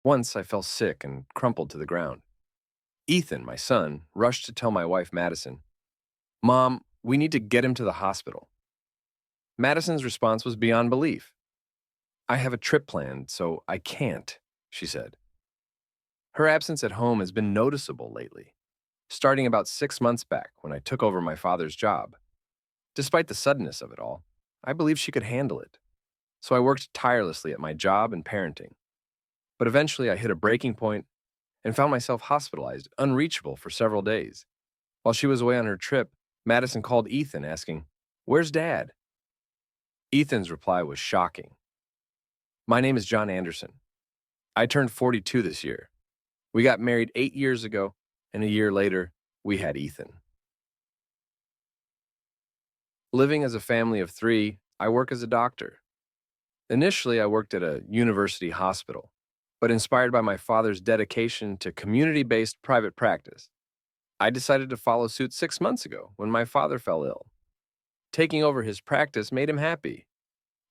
Once I fell sick and crumpled to the ground. Ethan, my son, rushed to tell my wife Madison, "Mom, we need to get him to the hospital." Madison's response was beyond belief. "I have a trip planned, so I can't," she said. Her absence at home has been noticeable lately, starting about 6 months back when I took over my father's job. Despite the suddenness of it all, I believed she could handle it, so I worked tirelessly at my job and parenting. But eventually I hit a breaking point and found myself hospitalized, unreachable for several days. While she was away on her trip, Madison called Ethan asking, "Where's Dad?" Ethan's reply was shocking. "My name is John Anderson. I turned 42 this year. We got married 8 years ago, and a year later, we had Ethan." Living as a family of three, I work as a doctor. Initially, I worked at a university hospital, but inspired by my father's dedication to community based private practice, I decided to follow suit 6 months ago when my father fell ill. Taking over his practice made him happy.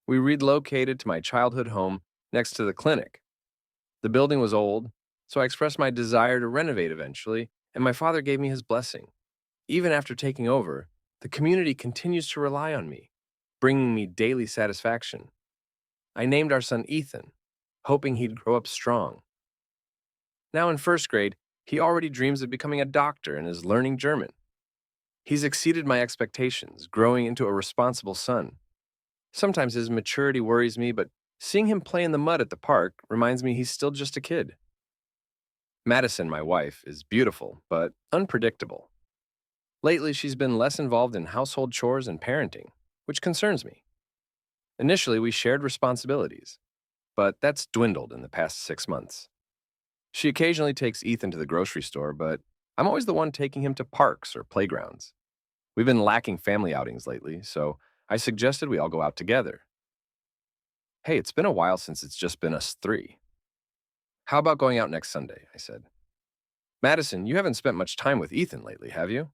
We relocated to my childhood home next to the clinic. The building was old, so I expressed my desire to renovate eventually, and my father gave me his blessing. Even after taking over, the community continues to rely on me, bringing me daily satisfaction. I named our son Ethan, hoping he'd grow up strong. Now in first grade, he already dreams of becoming a doctor and is learning German. He's exceeded my expectations, growing into a responsible son. Sometimes his maturity worries me, but seeing him play in the mud at the park reminds me he's still just a kid. Madison, my wife, is beautiful, but unpredictable. Lately, she's been less involved in household chores and parenting, which concerns me. Initially, we shared responsibilities, but that's dwindled in the past 6 months. She occasionally takes Ethan to the grocery store, but I'm always the one taking him to parks or playgrounds. We've been lacking family outings lately, so I suggested we all go out together. "Hey, it's been a while since it's just been us three. How about going out next Sunday?" I said. "Madison, you haven't spent much time with Ethan lately, have you?"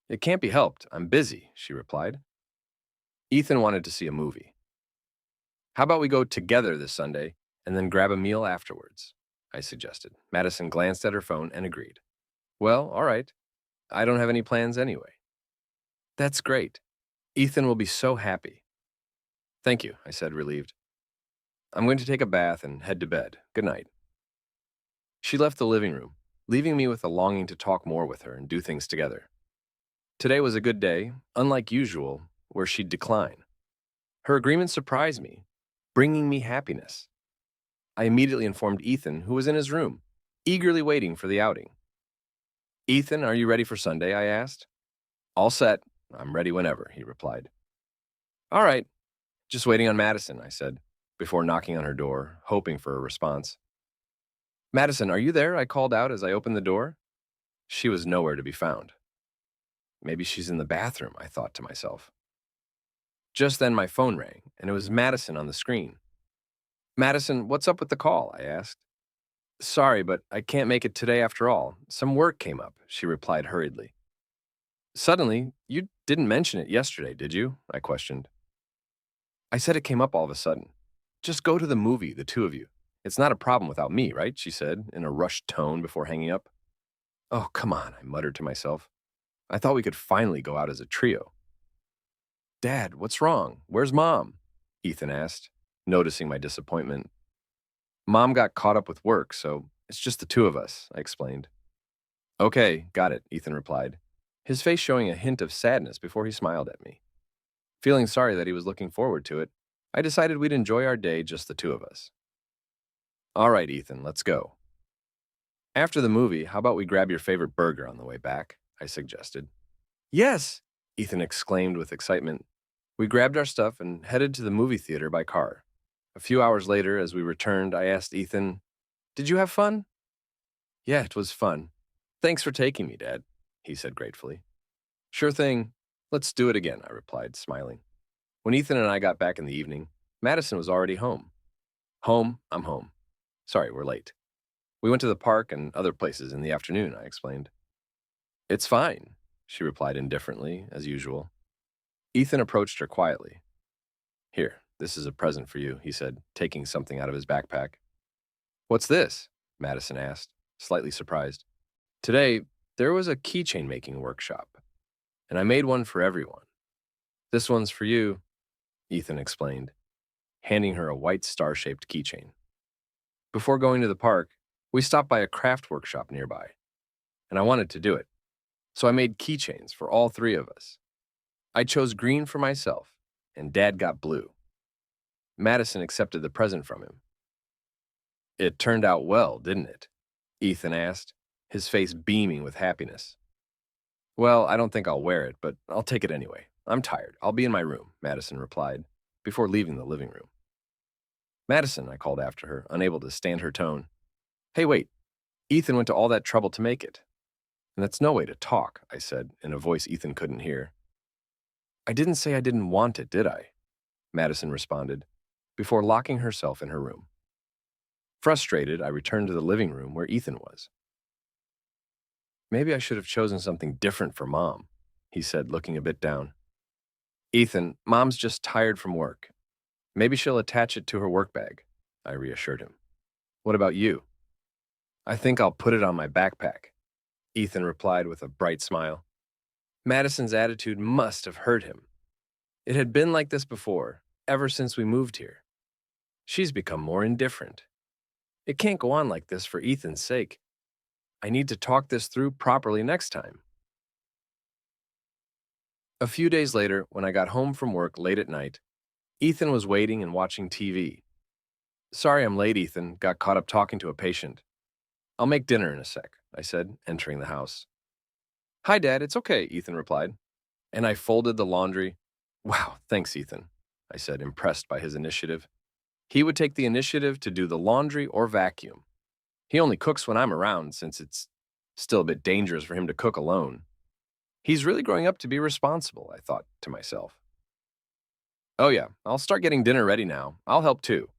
"It can't be helped. I'm busy," she replied. Ethan wanted to see a movie. "How about we go together this Sunday and then grab a meal afterwards?" I suggested. Madison glanced at her phone and agreed. "Well, all right. I don't have any plans anyway." "That's great. Ethan will be so happy." "Thank you," I said, relieved. "I'm going to take a bath and head to bed. Good night." She left the living room, leaving me with a longing to talk more with her and do things together. Today was a good day, unlike usual, where she'd decline. Her agreement surprised me, bringing me happiness. I immediately informed Ethan, who was in his room, eagerly waiting for the outing. "Ethan, are you ready for Sunday?" I asked. "All set. I'm ready whenever," he replied. "All right. Just waiting on Madison," I said, before knocking on her door, hoping for a response. "Madison, are you there?" I called out as I opened the door. She was nowhere to be found. Maybe she's in the bathroom, I thought to myself. Just then my phone rang, and it was Madison on the screen. "Madison, what's up with the call?" I asked. "Sorry, but I can't make it today after all. Some work came up," she replied hurriedly. "Suddenly, you didn't mention it yesterday, did you?" I questioned. "I said it came up all of a sudden. Just go to the movie, the two of you. It's not a problem without me, right?" she said in a rushed tone before hanging up. "Oh, come on," I muttered to myself. "I thought we could finally go out as a trio." "Dad, what's wrong? Where's Mom?" Ethan asked, noticing my disappointment. "Mom got caught up with work, so it's just the two of us," I explained. "Okay, got it," Ethan replied, his face showing a hint of sadness before he smiled at me. Feeling sorry that he was looking forward to it, I decided we'd enjoy our day just the two of us. "All right, Ethan, let's go." "After the movie, how about we grab your favorite burger on the way back?" I suggested. "Yes!" Ethan exclaimed with excitement. We grabbed our stuff and headed to the movie theater by car. A few hours later, as we returned, I asked Ethan, "Did you have fun?" "Yeah, it was fun. Thanks for taking me, Dad," he said gratefully. "Sure thing. Let's do it again," I replied, smiling. When Ethan and I got back in the evening, Madison was already home. "Home, I'm home. Sorry, we're late. We went to the park and other places in the afternoon," I explained. "It's fine," she replied indifferently, as usual. Ethan approached her quietly. "Here, this is a present for you," he said, taking something out of his backpack. What's this? Madison asked, slightly surprised. Today, there was a keychain making workshop, and I made one for everyone. This one's for you, Ethan explained, handing her a white star-shaped keychain. Before going to the park, we stopped by a craft workshop nearby, and I wanted to do it. So I made keychains for all three of us. I chose green for myself, and Dad got blue. Madison accepted the present from him. It turned out well, didn't it? Ethan asked, his face beaming with happiness. Well, I don't think I'll wear it, but I'll take it anyway. I'm tired. I'll be in my room, Madison replied, before leaving the living room. Madison, I called after her, unable to stand her tone. Hey, wait. Ethan went to all that trouble to make it. And that's no way to talk, I said, in a voice Ethan couldn't hear. I didn't say I didn't want it, did I? Madison responded, before locking herself in her room. Frustrated, I returned to the living room where Ethan was. Maybe I should have chosen something different for Mom, he said, looking a bit down. Ethan, Mom's just tired from work. Maybe she'll attach it to her work bag, I reassured him. What about you? I think I'll put it on my backpack, Ethan replied with a bright smile. Madison's attitude must have hurt him. It had been like this before, ever since we moved here. She's become more indifferent. It can't go on like this for Ethan's sake. I need to talk this through properly next time. A few days later, when I got home from work late at night, Ethan was waiting and watching TV. Sorry I'm late, Ethan. Got caught up talking to a patient. I'll make dinner in a sec, I said, entering the house. Hi, Dad. It's okay, Ethan replied. And I folded the laundry. Wow, thanks, Ethan, I said, impressed by his initiative. He would take the initiative to do the laundry or vacuum. He only cooks when I'm around, since it's still a bit dangerous for him to cook alone. He's really growing up to be responsible, I thought to myself. Oh yeah, I'll start getting dinner ready now. I'll help too,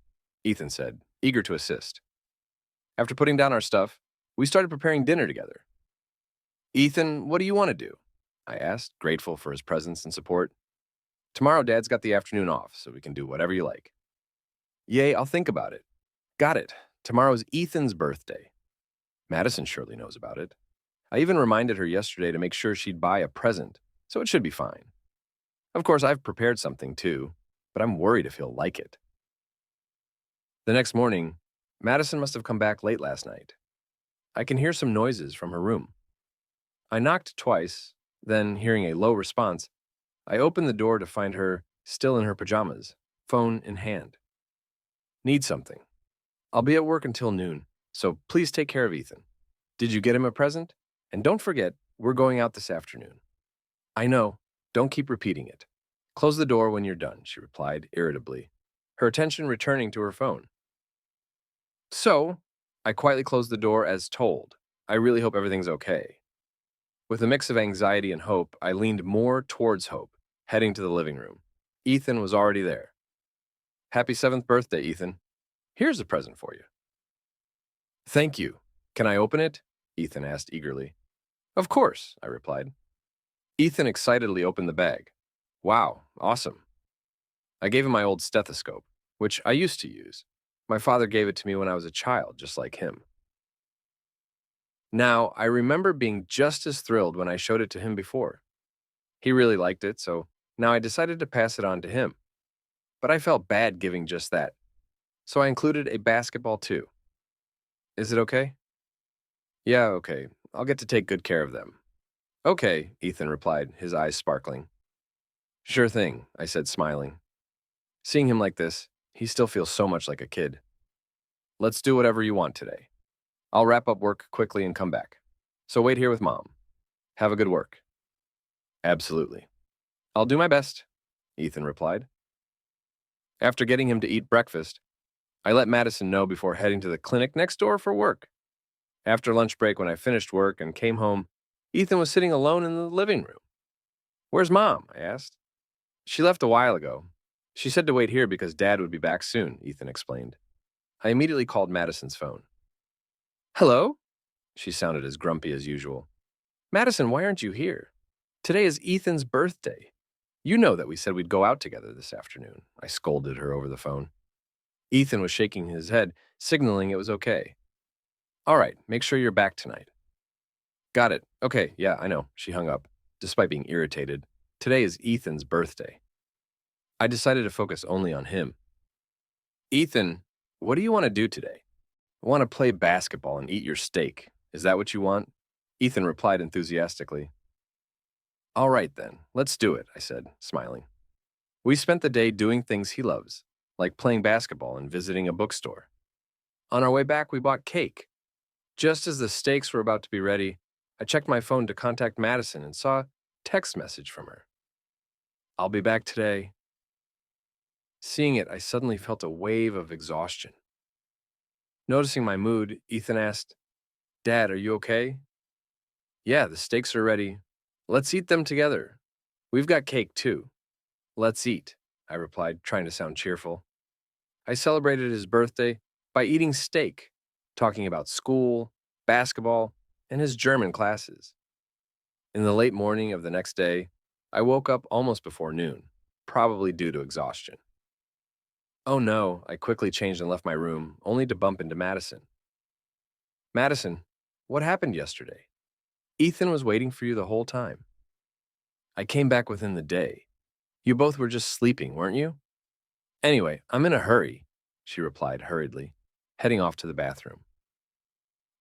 Ethan said, eager to assist. After putting down our stuff, we started preparing dinner together. Ethan, what do you want to do? I asked, grateful for his presence and support. Tomorrow, Dad's got the afternoon off, so we can do whatever you like. Yay, I'll think about it. Got it. Tomorrow's Ethan's birthday. Madison surely knows about it. I even reminded her yesterday to make sure she'd buy a present, so it should be fine. Of course, I've prepared something too, but I'm worried if he'll like it. The next morning, Madison must have come back late last night. I can hear some noises from her room. I knocked twice, then, hearing a low response, I opened the door to find her still in her pajamas, phone in hand. Need something. I'll be at work until noon, so please take care of Ethan. Did you get him a present? And don't forget, we're going out this afternoon. I know. Don't keep repeating it. Close the door when you're done, she replied irritably, her attention returning to her phone. So, I quietly closed the door as told. I really hope everything's okay. With a mix of anxiety and hope, I leaned more towards hope, heading to the living room. Ethan was already there. Happy 7th birthday, Ethan. Here's a present for you. Thank you. Can I open it? Ethan asked eagerly. Of course, I replied. Ethan excitedly opened the bag. Wow, awesome. I gave him my old stethoscope, which I used to use. My father gave it to me when I was a child, just like him. Now, I remember being just as thrilled when I showed it to him before. He really liked it, so now I decided to pass it on to him. But I felt bad giving just that, so I included a basketball too. Is it okay? Yeah, okay. I'll get to take good care of them. Okay, Ethan replied, his eyes sparkling. Sure thing, I said, smiling. Seeing him like this, he still feels so much like a kid. Let's do whatever you want today. I'll wrap up work quickly and come back. So wait here with Mom. Have a good work. Absolutely. I'll do my best, Ethan replied. After getting him to eat breakfast, I let Madison know before heading to the clinic next door for work. After lunch break, when I finished work and came home, Ethan was sitting alone in the living room. Where's Mom? I asked. She left a while ago. She said to wait here because Dad would be back soon, Ethan explained. I immediately called Madison's phone. Hello? She sounded as grumpy as usual. Madison, why aren't you here? Today is Ethan's birthday. You know that we said we'd go out together this afternoon. I scolded her over the phone. Ethan was shaking his head, signaling it was okay. All right, make sure you're back tonight. Got it. Okay, yeah, I know. She hung up, despite being irritated. Today is Ethan's birthday. I decided to focus only on him. Ethan, what do you want to do today? I want to play basketball and eat your steak. Is that what you want? Ethan replied enthusiastically. All right then, let's do it, I said, smiling. We spent the day doing things he loves, like playing basketball and visiting a bookstore. On our way back, we bought cake. Just as the steaks were about to be ready, I checked my phone to contact Madison and saw a text message from her. I'll be back today. Seeing it, I suddenly felt a wave of exhaustion. Noticing my mood, Ethan asked, Dad, are you okay? Yeah, the steaks are ready. Let's eat them together. We've got cake too. Let's eat, I replied, trying to sound cheerful. I celebrated his birthday by eating steak, talking about school, basketball, and his German classes. In the late morning of the next day, I woke up almost before noon, probably due to exhaustion. Oh no, I quickly changed and left my room, only to bump into Madison. Madison, what happened yesterday? Ethan was waiting for you the whole time. I came back within the day. You both were just sleeping, weren't you? Anyway, I'm in a hurry, she replied hurriedly, heading off to the bathroom.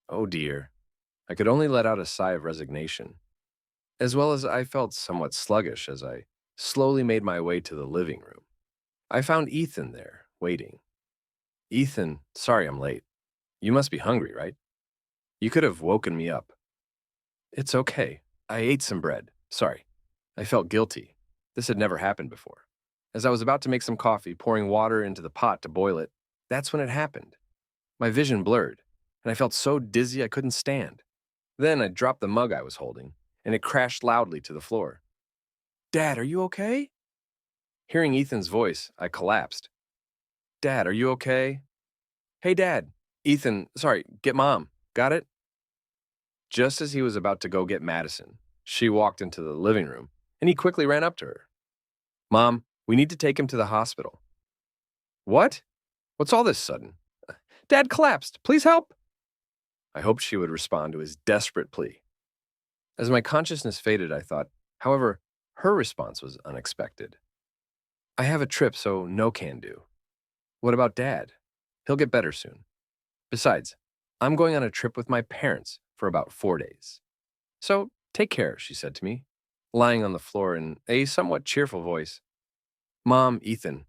Oh dear. I could only let out a sigh of resignation, as well as I felt somewhat sluggish as I slowly made my way to the living room. I found Ethan there, waiting. Ethan, sorry I'm late. You must be hungry, right? You could have woken me up. It's okay. I ate some bread. Sorry. I felt guilty. This had never happened before. As I was about to make some coffee, pouring water into the pot to boil it, that's when it happened. My vision blurred, and I felt so dizzy I couldn't stand. Then I dropped the mug I was holding, and it crashed loudly to the floor. Dad, are you okay? Hearing Ethan's voice, I collapsed. Dad, are you okay? Hey, Dad. Ethan, sorry, get Mom. Got it? Just as he was about to go get Madison, she walked into the living room, and he quickly ran up to her. Mom, we need to take him to the hospital. What? What's all this sudden? Dad collapsed. Please help. I hoped she would respond to his desperate plea. As my consciousness faded, I thought, however, her response was unexpected. I have a trip, so no can do. What about Dad? He'll get better soon. Besides, I'm going on a trip with my parents for about 4 days. So take care, she said to me, lying on the floor in a somewhat cheerful voice. Mom, Ethan,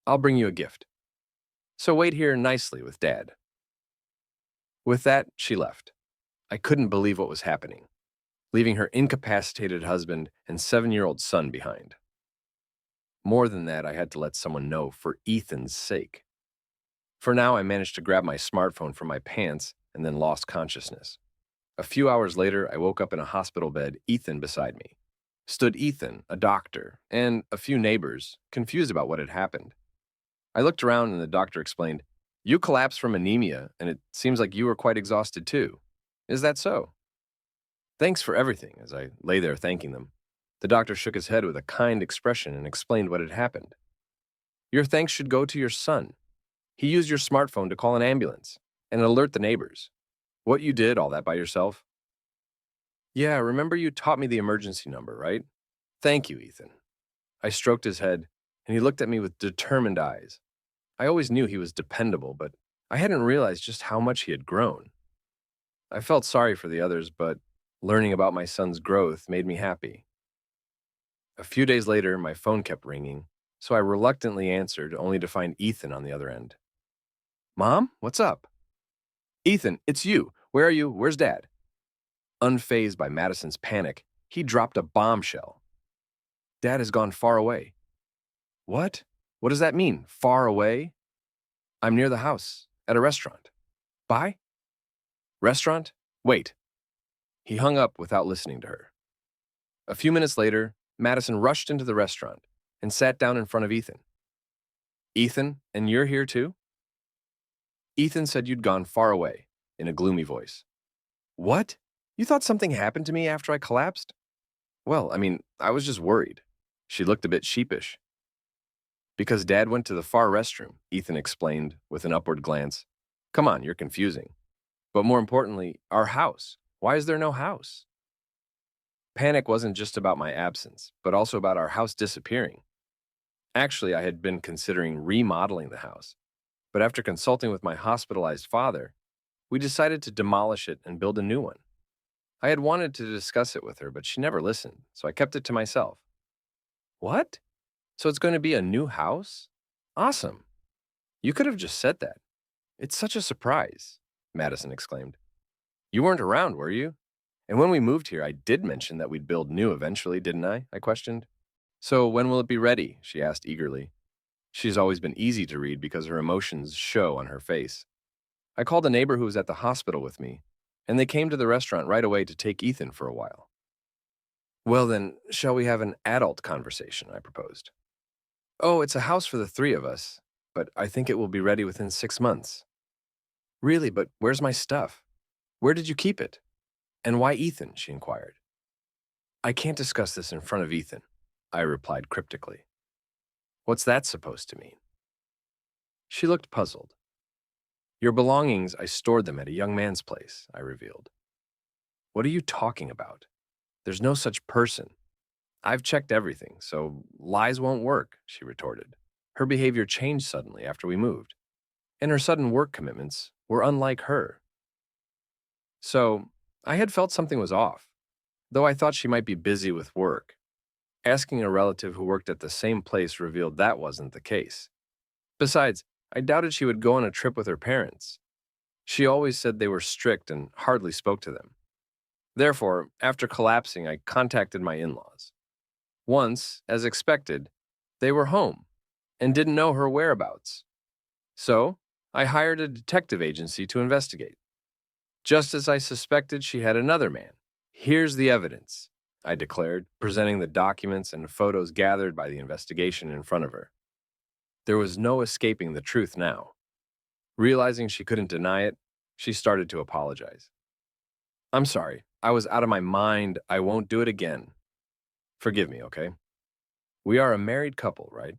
I'll bring you a gift. So wait here nicely with Dad. With that, she left. I couldn't believe what was happening, leaving her incapacitated husband and 7-year-old son behind. More than that, I had to let someone know for Ethan's sake. For now, I managed to grab my smartphone from my pants and then lost consciousness. A few hours later, I woke up in a hospital bed, Ethan beside me. Stood Ethan, a doctor, and a few neighbors, confused about what had happened. I looked around and the doctor explained, You collapsed from anemia, and it seems like you were quite exhausted too. Is that so? Thanks for everything, as I lay there thanking them. The doctor shook his head with a kind expression and explained what had happened. Your thanks should go to your son. He used your smartphone to call an ambulance and alert the neighbors. What you did, all that by yourself? Yeah, remember you taught me the emergency number, right? Thank you, Ethan. I stroked his head, and he looked at me with determined eyes. I always knew he was dependable, but I hadn't realized just how much he had grown. I felt sorry for the others, but learning about my son's growth made me happy. A few days later, my phone kept ringing, so I reluctantly answered, only to find Ethan on the other end. Mom, what's up? Ethan, it's you. Where are you? Where's Dad? Unfazed by Madison's panic, he dropped a bombshell. Dad has gone far away. What? What does that mean, far away? I'm near the house, at a restaurant. Bye? Restaurant? Wait. He hung up without listening to her. A few minutes later, Madison rushed into the restaurant and sat down in front of Ethan. Ethan, and you're here too? Ethan said you'd gone far away, in a gloomy voice. What? You thought something happened to me after I collapsed? Well, I was just worried. She looked a bit sheepish. Because Dad went to the far restroom, Ethan explained with an upward glance. Come on, you're confusing. But more importantly, our house. Why is there no house? Panic wasn't just about my absence, but also about our house disappearing. Actually, I had been considering remodeling the house, but after consulting with my hospitalized father, we decided to demolish it and build a new one. I had wanted to discuss it with her, but she never listened, so I kept it to myself. What? So it's going to be a new house? Awesome. You could have just said that. It's such a surprise, Madison exclaimed. You weren't around, were you? And when we moved here, I did mention that we'd build new eventually, didn't I? I questioned. So when will it be ready? She asked eagerly. She's always been easy to read because her emotions show on her face. I called a neighbor who was at the hospital with me, and they came to the restaurant right away to take Ethan for a while. Well then, shall we have an adult conversation? I proposed. Oh, it's a house for the three of us, but I think it will be ready within 6 months. Really, but where's my stuff? Where did you keep it? And why Ethan? She inquired. I can't discuss this in front of Ethan, I replied cryptically. What's that supposed to mean? She looked puzzled. Your belongings, I stored them at a young man's place, I revealed. What are you talking about? There's no such person. I've checked everything, so lies won't work, she retorted. Her behavior changed suddenly after we moved, and her sudden work commitments were unlike her. So, I had felt something was off, though I thought she might be busy with work. Asking a relative who worked at the same place revealed that wasn't the case. Besides, I doubted she would go on a trip with her parents. She always said they were strict and hardly spoke to them. Therefore, after collapsing, I contacted my in-laws. Once, as expected, they were home and didn't know her whereabouts. So, I hired a detective agency to investigate. Just as I suspected, she had another man. Here's the evidence, I declared, presenting the documents and photos gathered by the investigation in front of her. There was no escaping the truth now. Realizing she couldn't deny it, she started to apologize. I'm sorry, I was out of my mind. I won't do it again. Forgive me, okay? We are a married couple, right?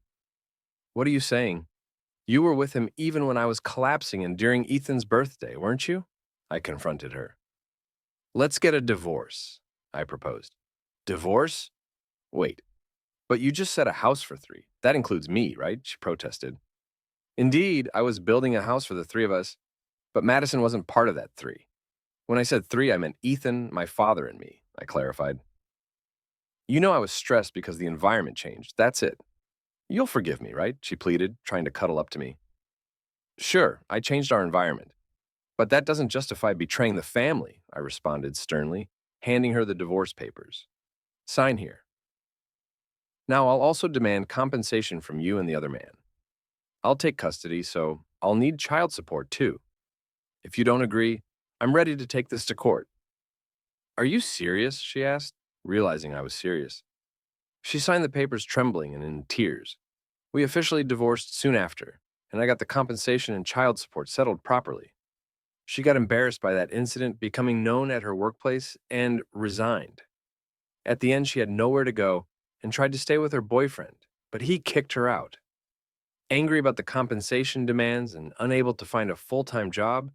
What are you saying? You were with him even when I was collapsing and during Ethan's birthday, weren't you? I confronted her. Let's get a divorce, I proposed. Divorce? Wait, but you just said a house for three. That includes me, right? She protested. Indeed, I was building a house for the three of us, but Madison wasn't part of that three. When I said three, I meant Ethan, my father, and me, I clarified. You know I was stressed because the environment changed. That's it. You'll forgive me, right? She pleaded, trying to cuddle up to me. Sure, I changed our environment. But that doesn't justify betraying the family, I responded sternly, handing her the divorce papers. Sign here. Now I'll also demand compensation from you and the other man. I'll take custody, so I'll need child support too. If you don't agree, I'm ready to take this to court. Are you serious? She asked, realizing I was serious. She signed the papers trembling and in tears. We officially divorced soon after, and I got the compensation and child support settled properly. She got embarrassed by that incident becoming known at her workplace and resigned. At the end, she had nowhere to go and tried to stay with her boyfriend, but he kicked her out. Angry about the compensation demands and unable to find a full-time job,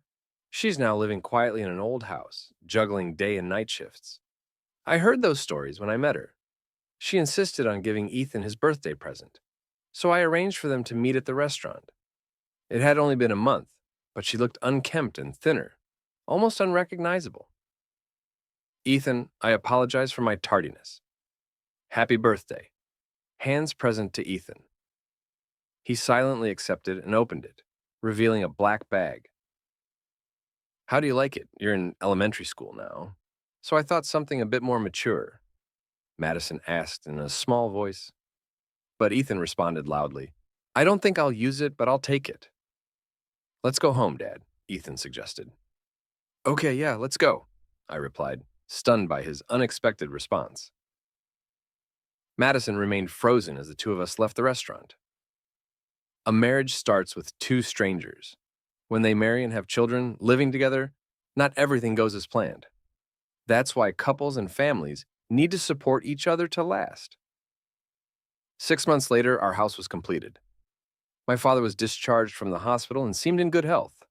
she's now living quietly in an old house, juggling day and night shifts. I heard those stories when I met her. She insisted on giving Ethan his birthday present, so I arranged for them to meet at the restaurant. It had only been a month, but she looked unkempt and thinner, almost unrecognizable. Ethan, I apologize for my tardiness. Happy birthday. Hands present to Ethan. He silently accepted and opened it, revealing a black bag. How do you like it? You're in elementary school now, so I thought something a bit more mature, Madison asked in a small voice. But Ethan responded loudly. I don't think I'll use it, but I'll take it. Let's go home, Dad, Ethan suggested. Okay, yeah, let's go, I replied, stunned by his unexpected response. Madison remained frozen as the two of us left the restaurant. A marriage starts with two strangers. When they marry and have children, living together, not everything goes as planned. That's why couples and families need to support each other to last. 6 months later, our house was completed. My father was discharged from the hospital and seemed in good health.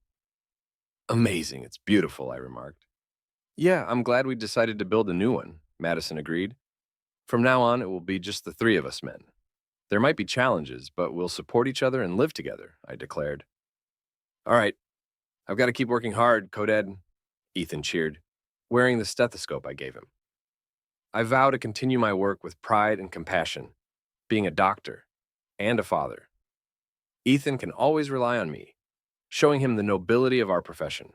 Amazing, it's beautiful, I remarked. Yeah, I'm glad we decided to build a new one, Madison agreed. From now on, it will be just the three of us men. There might be challenges, but we'll support each other and live together, I declared. All right, I've got to keep working hard, Coded, Ethan cheered, wearing the stethoscope I gave him. I vow to continue my work with pride and compassion, being a doctor and a father. Ethan can always rely on me, showing him the nobility of our profession.